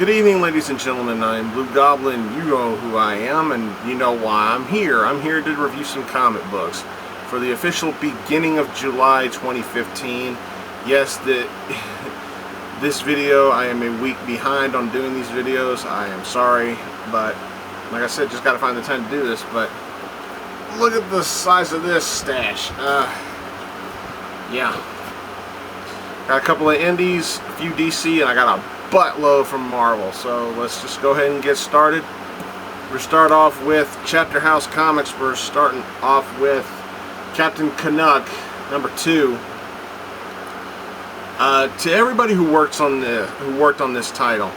Good evening, ladies and gentlemen. I'm Blugoblin. You know who I am, and you know why I'm here. I'm here to review some comic books for the official beginning of July 2015. Yes, this video, I am a week behind on doing these videos. I am sorry, but like I said, just got to find the time to do this. But look at the size of this stash. Yeah. Got a couple of indies, a few DC, and I got a buttload from Marvel. So let's just go ahead and get started. We'll start off with Chapterhouse Comics. We're starting off with Captain Canuck, #2. To everybody who worked on this title,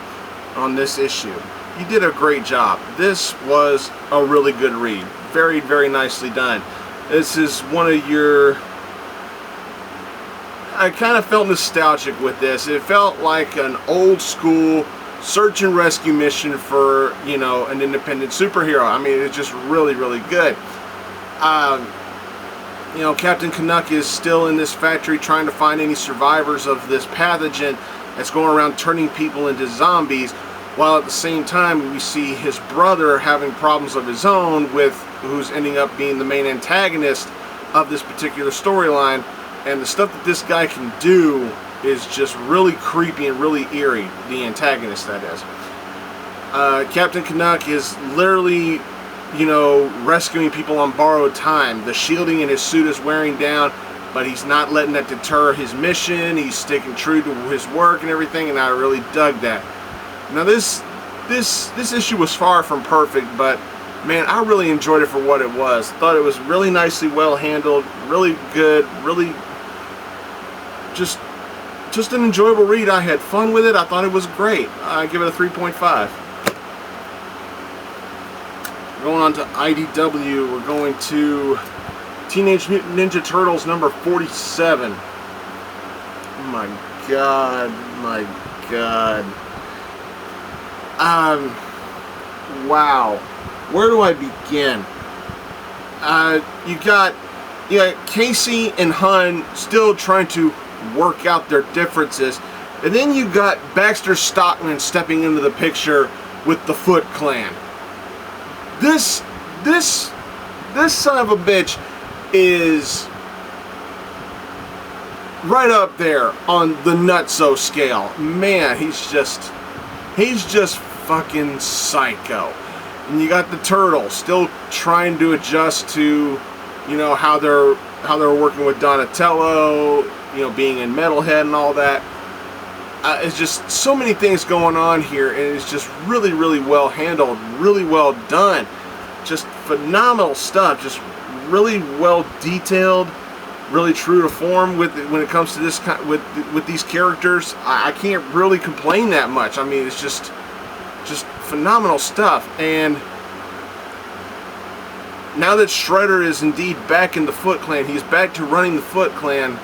on this issue, you did a great job. This was a really good read. Very, very nicely done. This is one of your... I kind of felt nostalgic with this. It felt like an old school search and rescue mission for, you know, an independent superhero. I mean, it's just really, really good. You know, Captain Canuck is still in this factory trying to find any survivors of this pathogen that's going around turning people into zombies, while at the same time we see his brother having problems of his own with who's ending up being the main antagonist of this particular storyline. And the stuff that this guy can do is just really creepy and really eerie. The antagonist, that is. Captain Canuck is literally, you know, rescuing people on borrowed time. The shielding in his suit is wearing down, but he's not letting that deter his mission. He's sticking true to his work and everything, and I really dug that. Now this issue was far from perfect, but man, I really enjoyed it for what it was. Thought it was really nicely well handled, really good, really just an enjoyable read. I had fun with it. I thought it was great. I give it a 3.5. Going on to IDW, we're going to Teenage Mutant Ninja Turtles #47. My God, my God. Wow. Where do I begin? You got Casey and Hun still trying to work out their differences, and then you got Baxter Stockman stepping into the picture with the Foot Clan. This son of a bitch is right up there on the nutso scale. Man, he's just fucking psycho. And you got the Turtles still trying to adjust to, you know, how they're working with Donatello, you know, being in Metalhead and all that. It's just so many things going on here, and it's just really, really well handled, really well done. Just phenomenal stuff. Just really well detailed, really true to form when it comes to this with these characters. I can't really complain that much. I mean, it's just phenomenal stuff. And now that Shredder is indeed back in the Foot Clan, he's back to running the Foot Clan,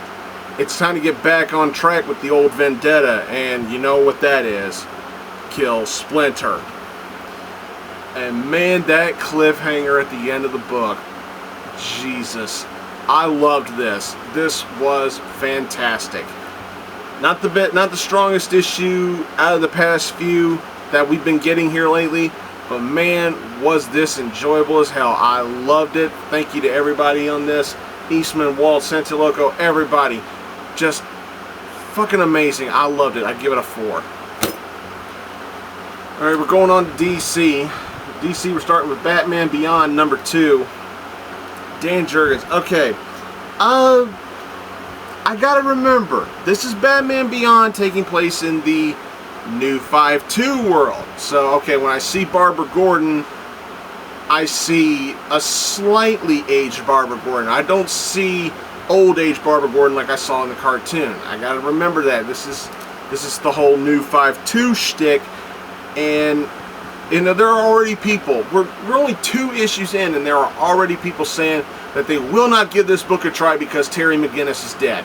it's time to get back on track with the old vendetta, and you know what that is. Kill Splinter. And man, that cliffhanger at the end of the book, Jesus, I loved this. This was fantastic. Not the strongest issue out of the past few that we've been getting here lately, but man, was this enjoyable as hell. I loved it. Thank you to everybody on this. Eastman, Walt, Santiloco, everybody. Just fucking amazing. I loved it. I'd give it a 4. Alright, we're going on to DC. DC, we're starting with Batman Beyond #2. Dan Jurgens. Okay. I gotta remember, this is Batman Beyond taking place in the New 5-2 world. So, okay, when I see Barbara Gordon, I see a slightly aged Barbara Gordon. I don't see old age Barbara Gordon like I saw in the cartoon. I gotta remember that. This is the whole New 5-2 shtick, and you know, there are already people. We're only 2 issues in, and there are already people saying that they will not give this book a try because Terry McGinnis is dead.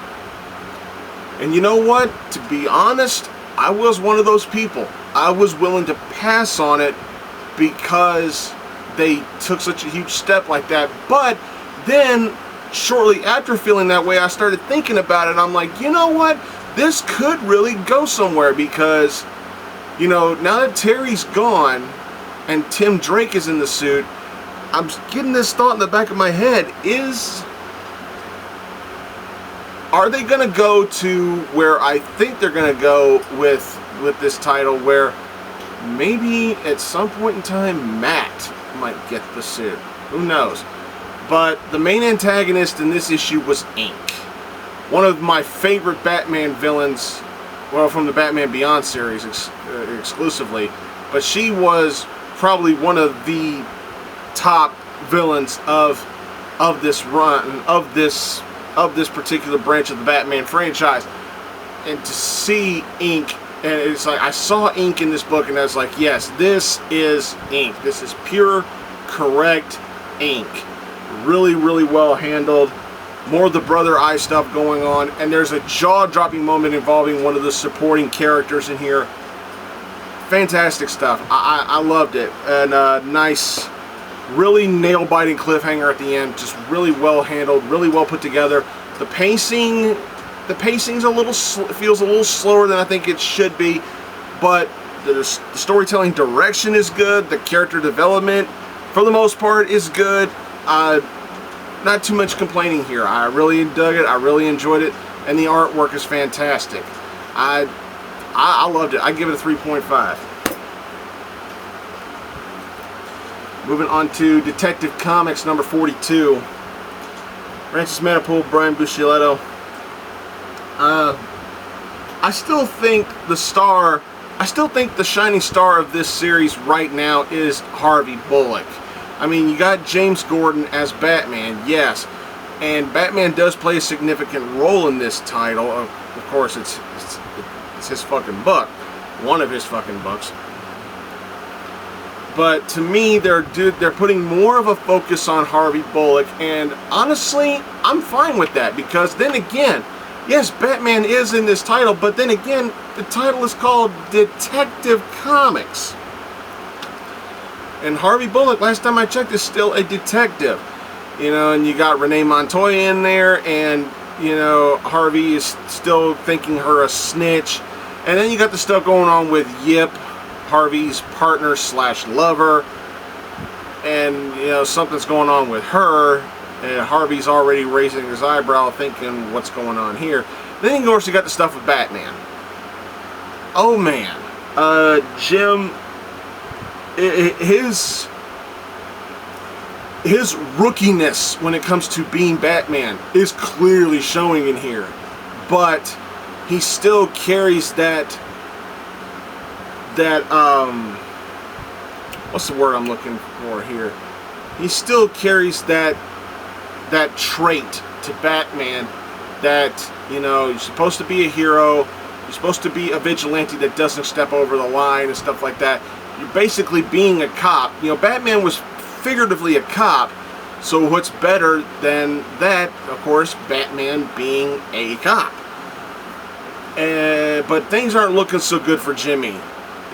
And you know what? To be honest, I was one of those people. I was willing to pass on it because they took such a huge step like that. But then, shortly after feeling that way, I started thinking about it. I'm like, you know what? This could really go somewhere, because You know, now that Terry's gone and Tim Drake is in the suit, I'm getting this thought in the back of my head: are they going to go to where I think they're going to go with this title, where maybe at some point in time Matt might get the suit? Who knows? But the main antagonist in this issue was Ink, one of my favorite Batman villains, well, from the Batman Beyond series exclusively, but she was probably one of the top villains of this run, of this particular branch of the Batman franchise. And to see Ink, and it's like I saw Ink in this book, and I was like, yes, this is Ink. This is pure, correct Ink. Really, really well handled. More of the Brother Eye stuff going on, and there's a jaw-dropping moment involving one of the supporting characters in here. Fantastic stuff. I loved it. And nice, really nail-biting cliffhanger at the end. Just really well handled, really well put together. The pacing's a little feels a little slower than I think it should be, but the storytelling direction is good. The character development, for the most part, is good. Not too much complaining here. I really dug it. I really enjoyed it, and the artwork is fantastic. I loved it. I give it a 3.5. Moving on to Detective Comics number 42. Francis Manapul, Brian Buscioletto. I still think the shining star of this series right now is Harvey Bullock. I mean, you got James Gordon as Batman, yes, and Batman does play a significant role in this title. Of course, it's his fucking book, one of his fucking books. But to me, they're putting more of a focus on Harvey Bullock, and honestly, I'm fine with that, because then again, yes, Batman is in this title, but then again, the title is called Detective Comics. And Harvey Bullock, last time I checked, is still a detective. You know, and you got Renee Montoya in there, and, you know, Harvey is still thinking her a snitch. And then you got the stuff going on with Yip, Harvey's partner slash lover. And, you know, something's going on with her. And Harvey's already raising his eyebrow thinking, what's going on here? Then, of course, you got the stuff with Batman. Oh, man. Jim... His rookiness when it comes to being Batman is clearly showing in here, but he still carries that what's the word I'm looking for here? He still carries that trait to Batman that, you know, you're supposed to be a hero, you're supposed to be a vigilante that doesn't step over the line and stuff like that. You're basically being a cop. You know, Batman was figuratively a cop, so what's better than that? Of course, Batman being a cop. But things aren't looking so good for Jimmy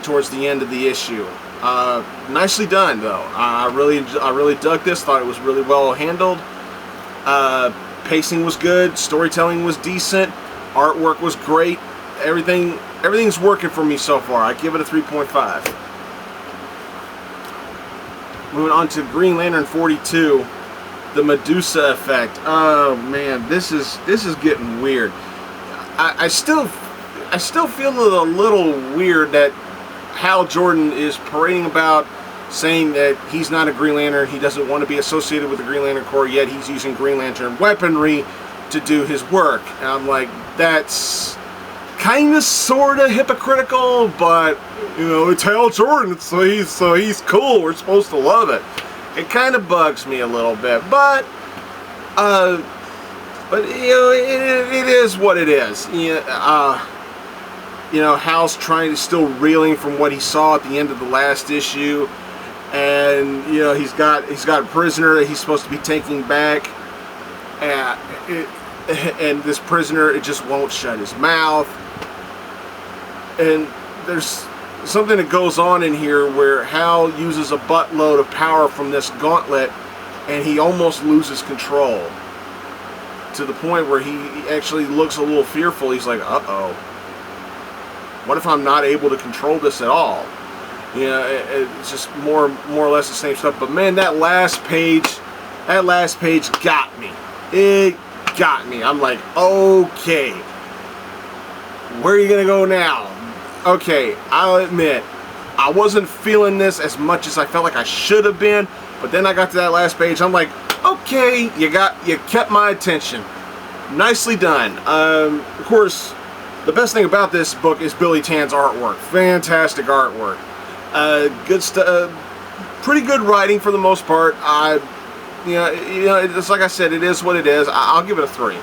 towards the end of the issue. Nicely done, though. I really dug this. Thought it was really well handled. Pacing was good. Storytelling was decent. Artwork was great. Everything's working for me so far. I give it a 3.5. Moving on to Green Lantern 42, the Medusa Effect. Oh man, this is getting weird. I still feel it a little weird that Hal Jordan is parading about saying that he's not a Green Lantern, he doesn't want to be associated with the Green Lantern Corps, yet he's using Green Lantern weaponry to do his work. And I'm like, that's kind of sort of hypocritical, but you know, it's Hal Jordan, so he's cool, we're supposed to love it. It kind of bugs me a little bit, but you know, it is what it is. You know, Hal's still reeling from what he saw at the end of the last issue, and you know, he's got a prisoner that he's supposed to be taking back, and this prisoner, it just won't shut his mouth. And there's something that goes on in here where Hal uses a buttload of power from this gauntlet, and he almost loses control to the point where he actually looks a little fearful. He's like, uh-oh. What if I'm not able to control this at all? You know, it's just more or less the same stuff. But man, that last page got me. It got me. I'm like, okay, where are you gonna go now? Okay, I'll admit, I wasn't feeling this as much as I felt like I should have been. But then I got to that last page. I'm like, okay, you kept my attention. Nicely done. Of course, the best thing about this book is Billy Tan's artwork. Fantastic artwork. Good stuff. Pretty good writing for the most part. You know, it's like I said, it is what it is. I'll give it a 3.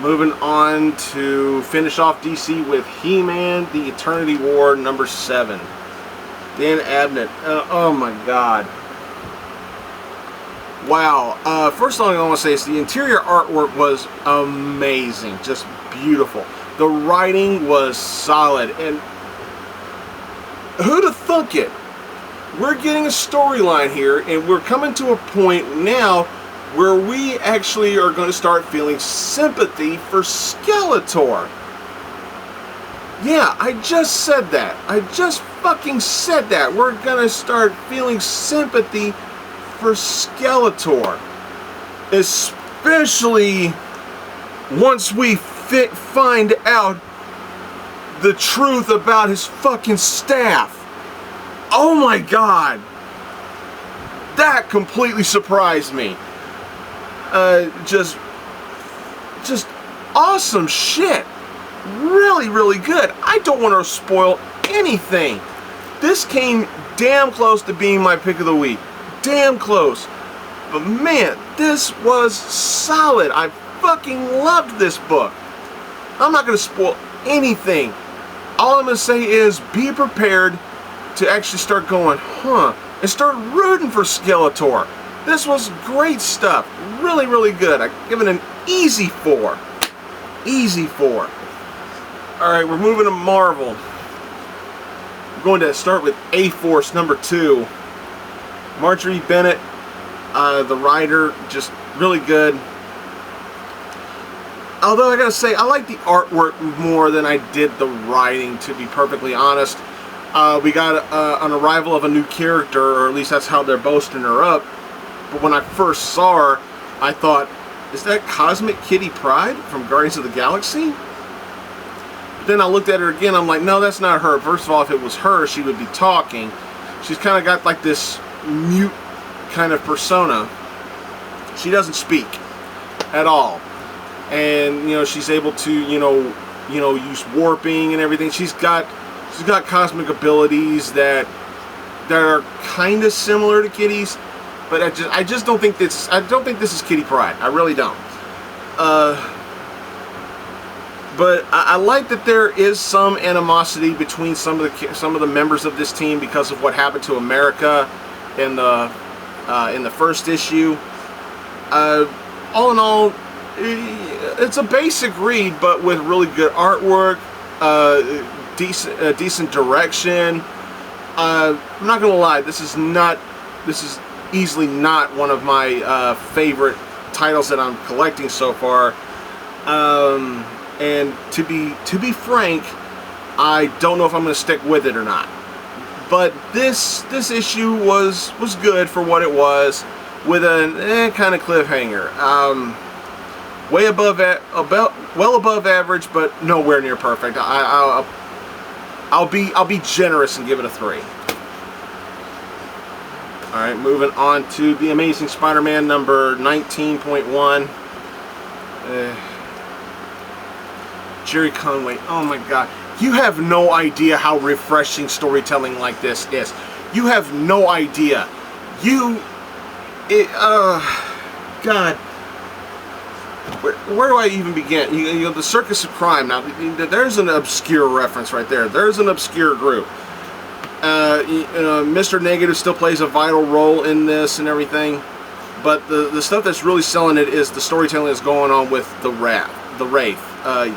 Moving on to finish off DC with He-Man: The Eternity War number 7. Dan Abnett. Oh my God. Wow. First thing I want to say is the interior artwork was amazing. Just beautiful. The writing was solid. And who'd have thunk it? We're getting a storyline here, and we're coming to a point now where we actually are going to start feeling sympathy for Skeletor. Yeah, I just said that. I just fucking said that. We're going to start feeling sympathy for Skeletor. Especially once we find out the truth about his fucking staff. Oh my God. That completely surprised me. Just awesome shit. Really, really good. I don't want to spoil anything. This came damn close to being my pick of the week. Damn close. But man, this was solid. I fucking loved this book. I'm not going to spoil anything. All I'm going to say is be prepared to actually start going, and start rooting for Skeletor. This was great stuff. Really, really good. I give it an easy 4. Easy 4. Alright, we're moving to Marvel. We're going to start with A-Force number 2. Marjorie Bennett, the writer, just really good. Although I gotta say, I like the artwork more than I did the writing, to be perfectly honest. We got an arrival of a new character, or at least that's how they're boasting her up. But when I first saw her, I thought, is that Cosmic Kitty Pryde from Guardians of the Galaxy? But then I looked at her again, I'm like, no, that's not her. First of all, if it was her, she would be talking. She's kind of got like this mute kind of persona. She doesn't speak at all. And, you know, she's able to, you know, use warping and everything. She's got cosmic abilities that are kind of similar to Kitty's, but I just don't think this is Kitty Pryde. I really don't. But I like that there is some animosity between some of the members of this team because of what happened to America in the first issue. All in all, it's a basic read, but with really good artwork, decent direction. I'm not gonna lie, this is easily not one of my favorite titles that I'm collecting so far. And to be frank, I don't know if I'm gonna stick with it or not. But this issue was good for what it was, with a kind of cliffhanger. Way above well above average, but nowhere near perfect. I'll be generous and give it a 3. All right, moving on to The Amazing Spider-Man number 19.1. Jerry Conway. Oh my God, you have no idea how refreshing storytelling like this is. You have no idea. God. Where do I even begin? You know, the Circus of Crime. Now, there's an obscure reference right there. There's an obscure group. Mr. Negative still plays a vital role in this and everything, but the stuff that's really selling it is the storytelling that's going on with the Wraith,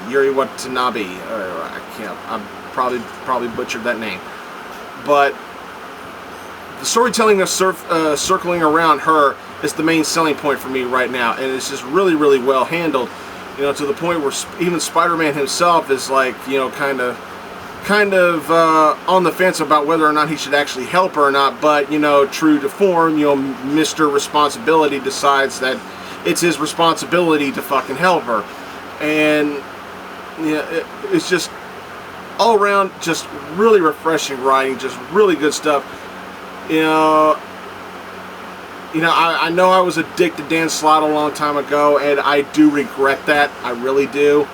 Yuri Watanabe. I probably butchered that name, but the storytelling of circling around her is the main selling point for me right now, and it's just really, really well handled. You know, to the point where even Spider-Man himself is like, you know, kind of on the fence about whether or not he should actually help her or not. But, you know, true to form, you know, Mr. Responsibility decides that it's his responsibility to fucking help her. And, yeah, it's just all around just really refreshing writing, just really good stuff. You know, I know I was a dick to Dan Slott a long time ago, and I do regret that. I really do.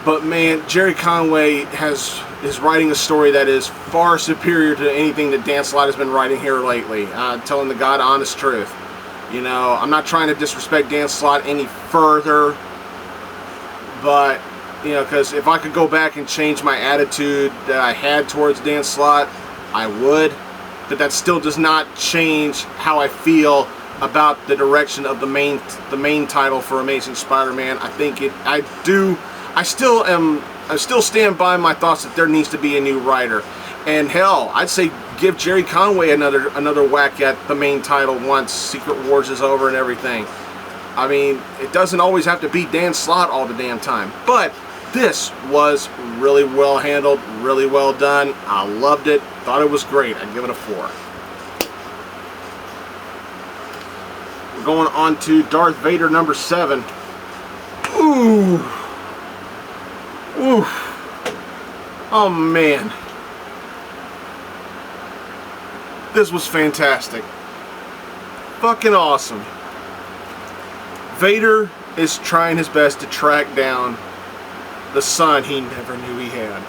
But man, Jerry Conway is writing a story that is far superior to anything that Dan Slott has been writing here lately. Telling the God honest truth. You know, I'm not trying to disrespect Dan Slott any further, but, you know, because if I could go back and change my attitude that I had towards Dan Slott, I would. But that still does not change how I feel about the direction of the main title for Amazing Spider-Man. I think I still stand by my thoughts that there needs to be a new writer. And hell, I'd say give Jerry Conway another whack at the main title once Secret Wars is over and everything. I mean, it doesn't always have to be Dan Slott all the damn time. But this was really well handled, really well done. I loved it. Thought it was great. I'd give it a 4. We're going on to Darth Vader number 7. Ooh. Ooh. Oh man. This was fantastic. Fucking awesome. Vader is trying his best to track down the son he never knew he had.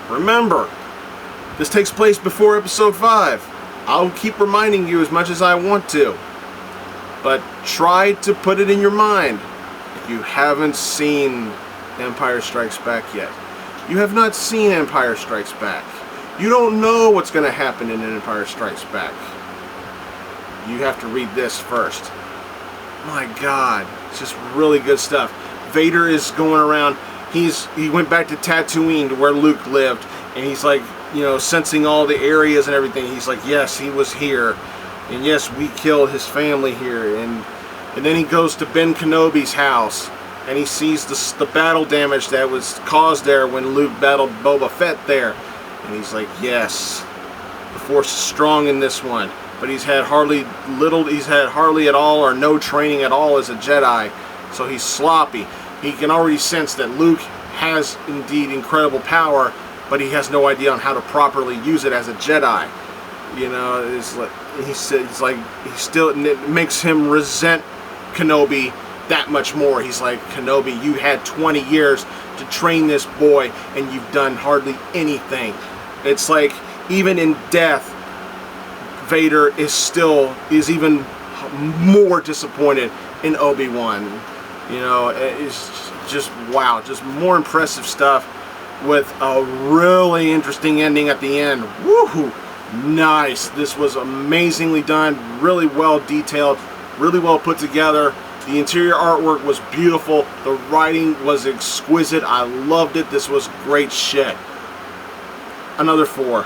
Remember, this takes place before episode 5. I'll keep reminding you as much as I want to, but try to put it in your mind. If you haven't seen Empire Strikes Back yet, you have not seen Empire Strikes Back. You don't know what's going to happen in Empire Strikes Back. You have to read this first. My God, it's just really good stuff. Vader is going around. He went back to Tatooine, to where Luke lived, and he's like, you know, sensing all the areas and everything. He's like, yes, he was here, and yes, we killed his family here. And then he goes to Ben Kenobi's house, and he sees the battle damage that was caused there when Luke battled Boba Fett there. And he's like, yes, the Force is strong in this one. But he's had hardly at all or no training at all as a Jedi. So he's sloppy. He can already sense that Luke has indeed incredible power, but he has no idea on how to properly use it as a Jedi. You know, it's like it makes him resent Kenobi that much more. He's like, Kenobi, you had 20 years to train this boy, and you've done hardly anything. It's like, even in death, Vader is even more disappointed in Obi-Wan. You know, it's just wow, just more impressive stuff with a really interesting ending at the end. Woohoo! Nice. This was amazingly done, really well detailed, really well put together. The interior artwork was beautiful. The writing was exquisite. I loved it. This was great shit. Another 4.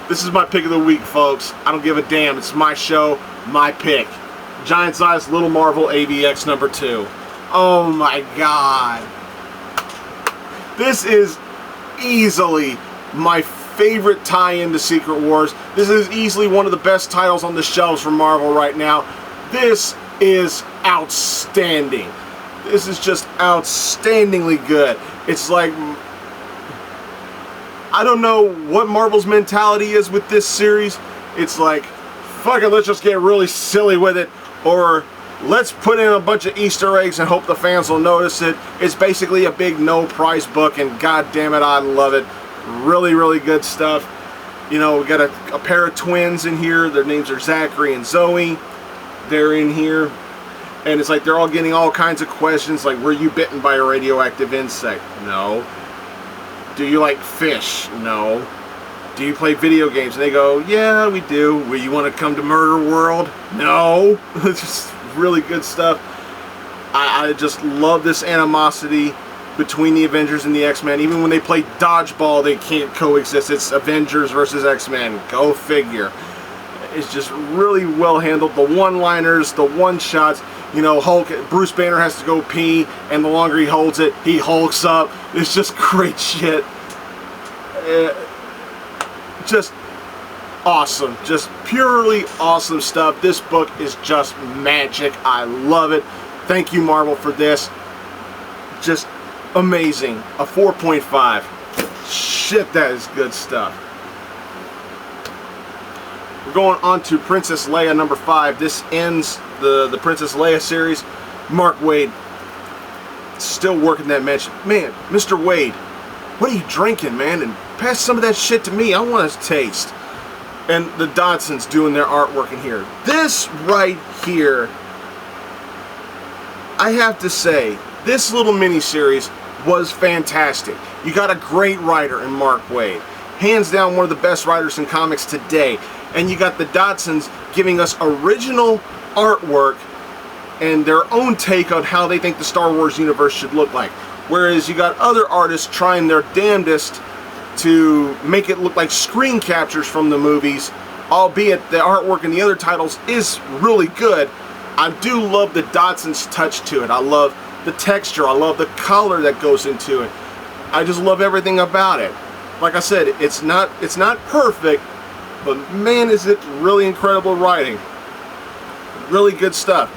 This is my pick of the week, folks. I don't give a damn. It's my show, my pick. Giant Size Little Marvel AvsX number 2. Oh my God. This is easily my favorite tie-in to Secret Wars. This is easily one of the best titles on the shelves for Marvel right now. This is outstanding. This is just outstandingly good. It's like, I don't know what Marvel's mentality is with this series. It's like, fuck it, let's just get really silly with it, or let's put in a bunch of Easter eggs and hope the fans will notice it. It's basically a big no-price book, and god damn it, I love it. Really, really good stuff. You know, we got a pair of twins in here. Their names are Zachary and Zoe. They're in here. And it's like they're all getting all kinds of questions, like, were you bitten by a radioactive insect? No. Do you like fish? No. Do you play video games? And they go, yeah, we do. Will you want to come to Murder World? No. It's just really good stuff. I just love this animosity between the Avengers and the X-Men. Even when they play dodgeball, they can't coexist. It's Avengers versus X-Men. Go figure. is just really well handled. The one-liners, the one-shots. You know, Bruce Banner has to go pee, and the longer he holds it, he hulks up. It's just great shit. Just awesome. Just purely awesome stuff. This book is just magic. I love it. Thank you, Marvel, for this. Just amazing. A 4.5. Shit, that is good stuff. We're going on to Princess Leia number 5. This ends the Princess Leia series. Mark Waid still working that mansion. Man, Mr. Wade, what are you drinking, man? And pass some of that shit to me. I want to taste. And the Dodsons doing their artwork in here. This right here, I have to say, this little mini-series was fantastic. You got a great writer in Mark Waid. Hands down one of the best writers in comics today. And you got the Dodsons giving us original artwork and their own take on how they think the Star Wars universe should look like. Whereas you got other artists trying their damnedest to make it look like screen captures from the movies, albeit the artwork in the other titles is really good. I do love the Dodsons' touch to it. I love the texture. I love the color that goes into it. I just love everything about it. Like I said, it's not perfect, but man, is it really incredible writing. Really good stuff.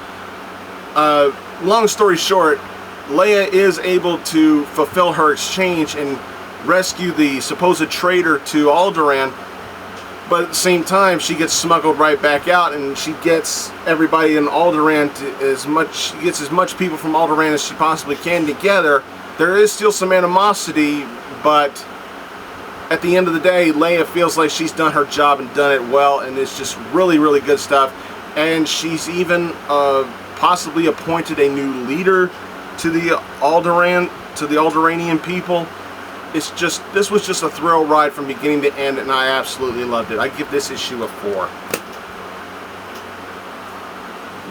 Long story short, Leia is able to fulfill her exchange and rescue the supposed traitor to Alderaan, but at the same time she gets smuggled right back out, and she gets everybody in Alderaan gets as much people from Alderaan as she possibly can together. There is still some animosity, but at the end of the day, Leia feels like she's done her job and done it well, and it's just really, really good stuff. And she's even possibly appointed a new leader to the Alderaanian people. This was just a thrill ride from beginning to end, and I absolutely loved it. I give this issue a 4.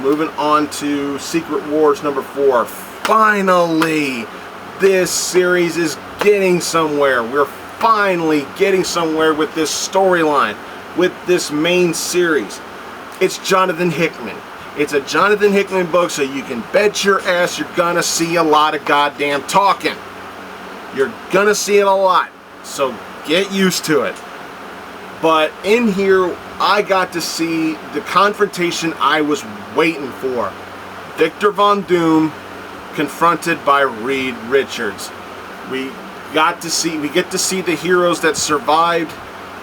Moving on to Secret Wars number 4. Finally, this series is getting somewhere. We're finally getting somewhere with this storyline, with this main series. It's Jonathan Hickman. It's a Jonathan Hickman book, so you can bet your ass you're gonna see a lot of goddamn talking. You're gonna see it a lot, so get used to it. But in here, I got to see the confrontation I was waiting for. Victor Von Doom confronted by Reed Richards. We get to see the heroes that survived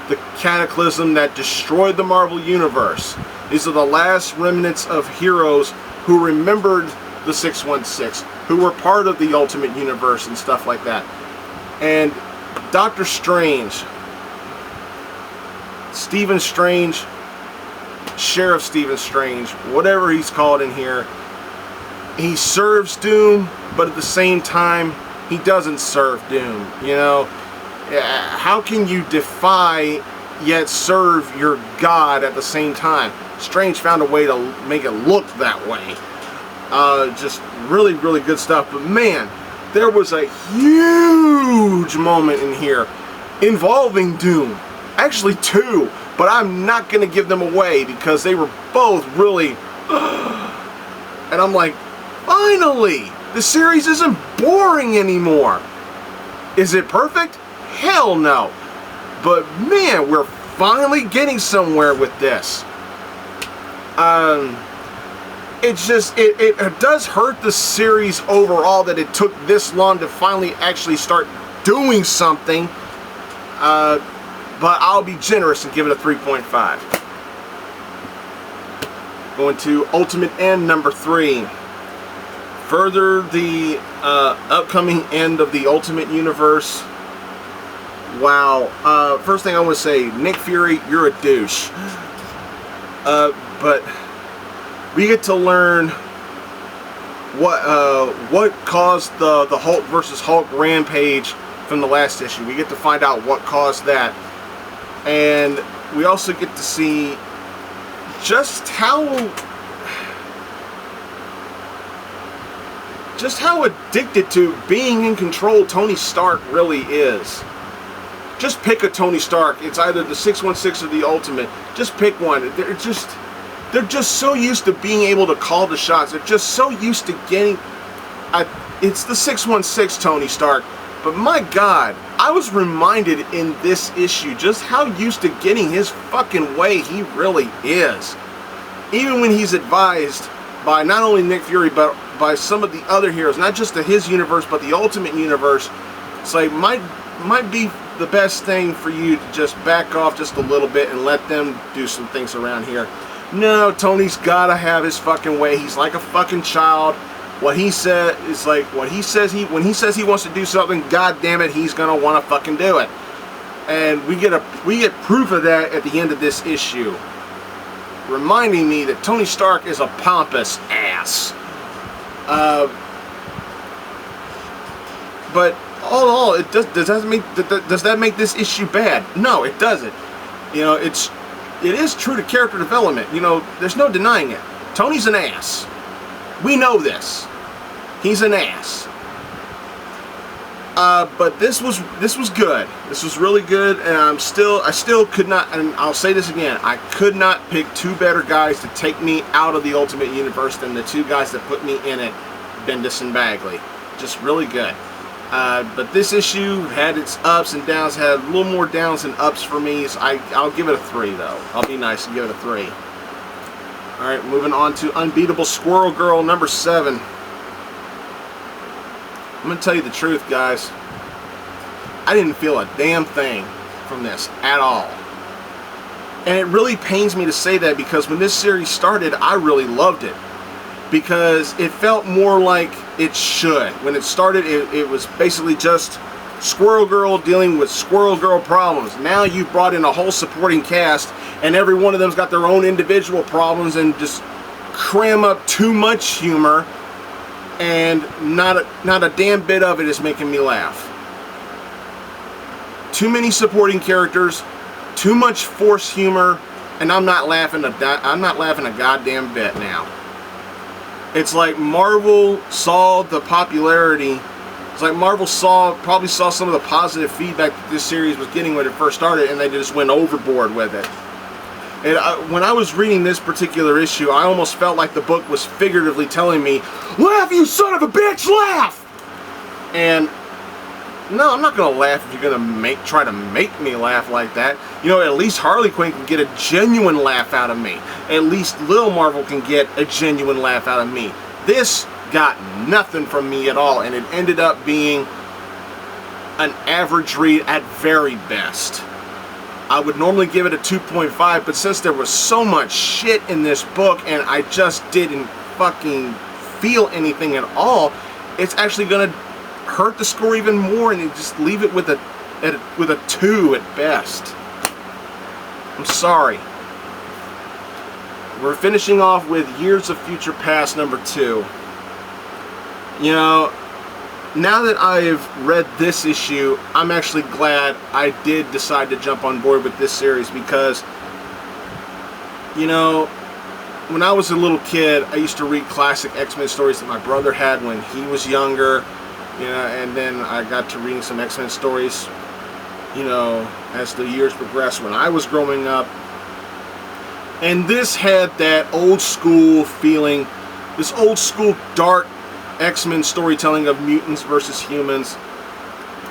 the cataclysm that destroyed the Marvel Universe. These are the last remnants of heroes who remembered the 616, who were part of the Ultimate Universe and stuff like that. And Doctor Strange, Stephen Strange, Sheriff Stephen Strange, whatever he's called in here, he serves Doom, but at the same time, he doesn't serve Doom. You know, how can you defy yet serve your God at the same time? Strange found a way to make it look that way. Just really, really good stuff. But man, there was a huge moment in here involving Doom. Actually 2, but I'm not going to give them away because they were both really... And I'm like, finally! The series isn't boring anymore. Is it perfect? Hell no. But man, we're finally getting somewhere with this. It does hurt the series overall that it took this long to finally actually start doing something. But I'll be generous and give it a 3.5. Going to Ultimate End number 3. Further the upcoming end of the Ultimate Universe. Wow. First thing I want to say, Nick Fury, you're a douche. But we get to learn what caused the Hulk versus Hulk rampage from the last issue. We get to find out what caused that. And we also get to see just how addicted to being in control Tony Stark really is. just pick a Tony Stark. It's either the 616 or the Ultimate. Just pick one. They're just so used to being able to call the shots. They're just so used to getting... it's the 616 Tony Stark. But my God, I was reminded in this issue just how used to getting his fucking way he really is. Even when he's advised by not only Nick Fury, but by some of the other heroes, not just to his universe, but the Ultimate Universe, it's like, might be the best thing for you to just back off just a little bit and let them do some things around here. No, Tony's gotta have his fucking way. He's like a fucking child. What he said is like what he says. When he says he wants to do something, god damn it, he's gonna want to fucking do it. And we get proof of that at the end of this issue, reminding me that Tony Stark is a pompous ass. But all in all, does that make this issue bad? No, it doesn't. You know, it is true to character development. You know, there's no denying it. Tony's an ass. We know this. He's an ass. But this was good. This was really good, and I still could not, and I'll say this again, I could not pick two better guys to take me out of the Ultimate Universe than the two guys that put me in it, Bendis and Bagley. Just really good. But this issue had its ups and downs, had a little more downs than ups for me, so I'll give it a 3 though. I'll be nice and give it a 3. Alright, moving on to Unbeatable Squirrel Girl number 7. I'm going to tell you the truth, guys. I didn't feel a damn thing from this at all. And it really pains me to say that, because when this series started, I really loved it. Because it felt more like it should. When it started, it was basically just Squirrel Girl dealing with Squirrel Girl problems. Now you've brought in a whole supporting cast, and every one of them's got their own individual problems, and just cram up too much humor, and not a damn bit of it is making me laugh. Too many supporting characters, too much forced humor, and I'm not laughing a goddamn bit now. It's like Marvel saw the popularity. It's like Marvel probably saw some of the positive feedback that this series was getting when it first started, and they just went overboard with it. And when I was reading this particular issue, I almost felt like the book was figuratively telling me, "Laugh, you son of a bitch, laugh!" And no, I'm not gonna laugh if you're gonna try to make me laugh like that. You know, at least Harley Quinn can get a genuine laugh out of me. At least Lil Marvel can get a genuine laugh out of me. This got nothing from me at all, and it ended up being an average read at very best. I would normally give it a 2.5, but since there was so much shit in this book and I just didn't fucking feel anything at all, it's actually gonna hurt the score even more, and you just leave it with a 2 at best. I'm sorry. We're finishing off with Years of Future Past number 2. You know, now that I've read this issue, I'm actually glad I did decide to jump on board with this series, because, you know, when I was a little kid, I used to read classic X-Men stories that my brother had when he was younger, you know, and then I got to reading some X-Men stories, you know, as the years progressed when I was growing up. And this had that old school feeling, this old school dark X-Men storytelling of mutants versus humans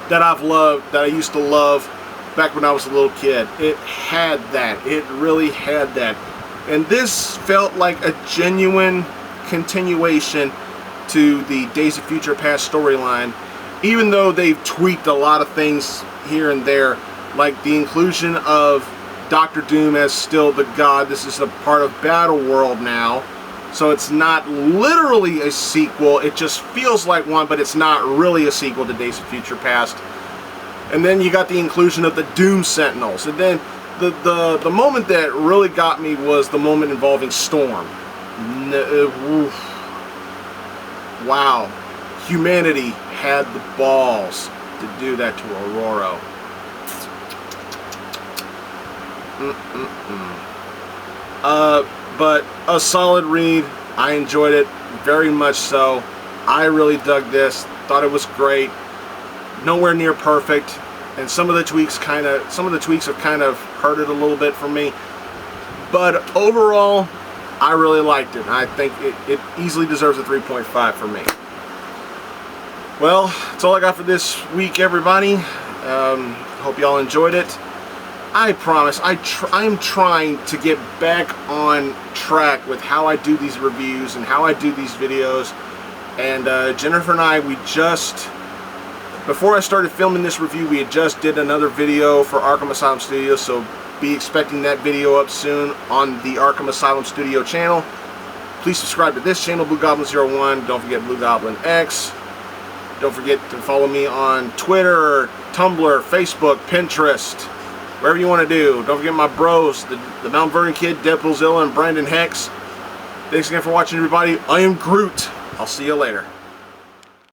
that I've loved, that I used to love back when I was a little kid. It had that. It really had that. And this felt like a genuine continuation to the Days of Future Past storyline, even though they've tweaked a lot of things here and there, like the inclusion of Doctor Doom as still the god. This is a part of Battle World now. So it's not literally a sequel, it just feels like one, but it's not really a sequel to Days of Future Past. And then you got the inclusion of the Doom Sentinels. And then the moment that really got me was the moment involving Storm. Wow. Humanity had the balls to do that to Aurora. But a solid read. I enjoyed it very much so. I really dug this. Thought it was great. Nowhere near perfect. and some of the tweaks have kind of hurt it a little bit for me. But overall, I really liked it. I think it easily deserves a 3.5 for me. Well, that's all I got for this week, everybody. Hope y'all enjoyed it. I promise, I'm trying to get back on track with how I do these reviews and how I do these videos. And Jennifer and I, before I started filming this review, we had just did another video for Arkham Asylum Studios, so be expecting that video up soon on the Arkham Asylum Studio channel. Please subscribe to this channel, Blugoblin01. Don't forget Blugoblin X. Don't forget to follow me on Twitter, Tumblr, Facebook, Pinterest, wherever you want to do. Don't forget my bros, the TheMtVernonKid, Deadpoolzilla, and Brandon Hex. Thanks again for watching, everybody. I am Groot. I'll see you later.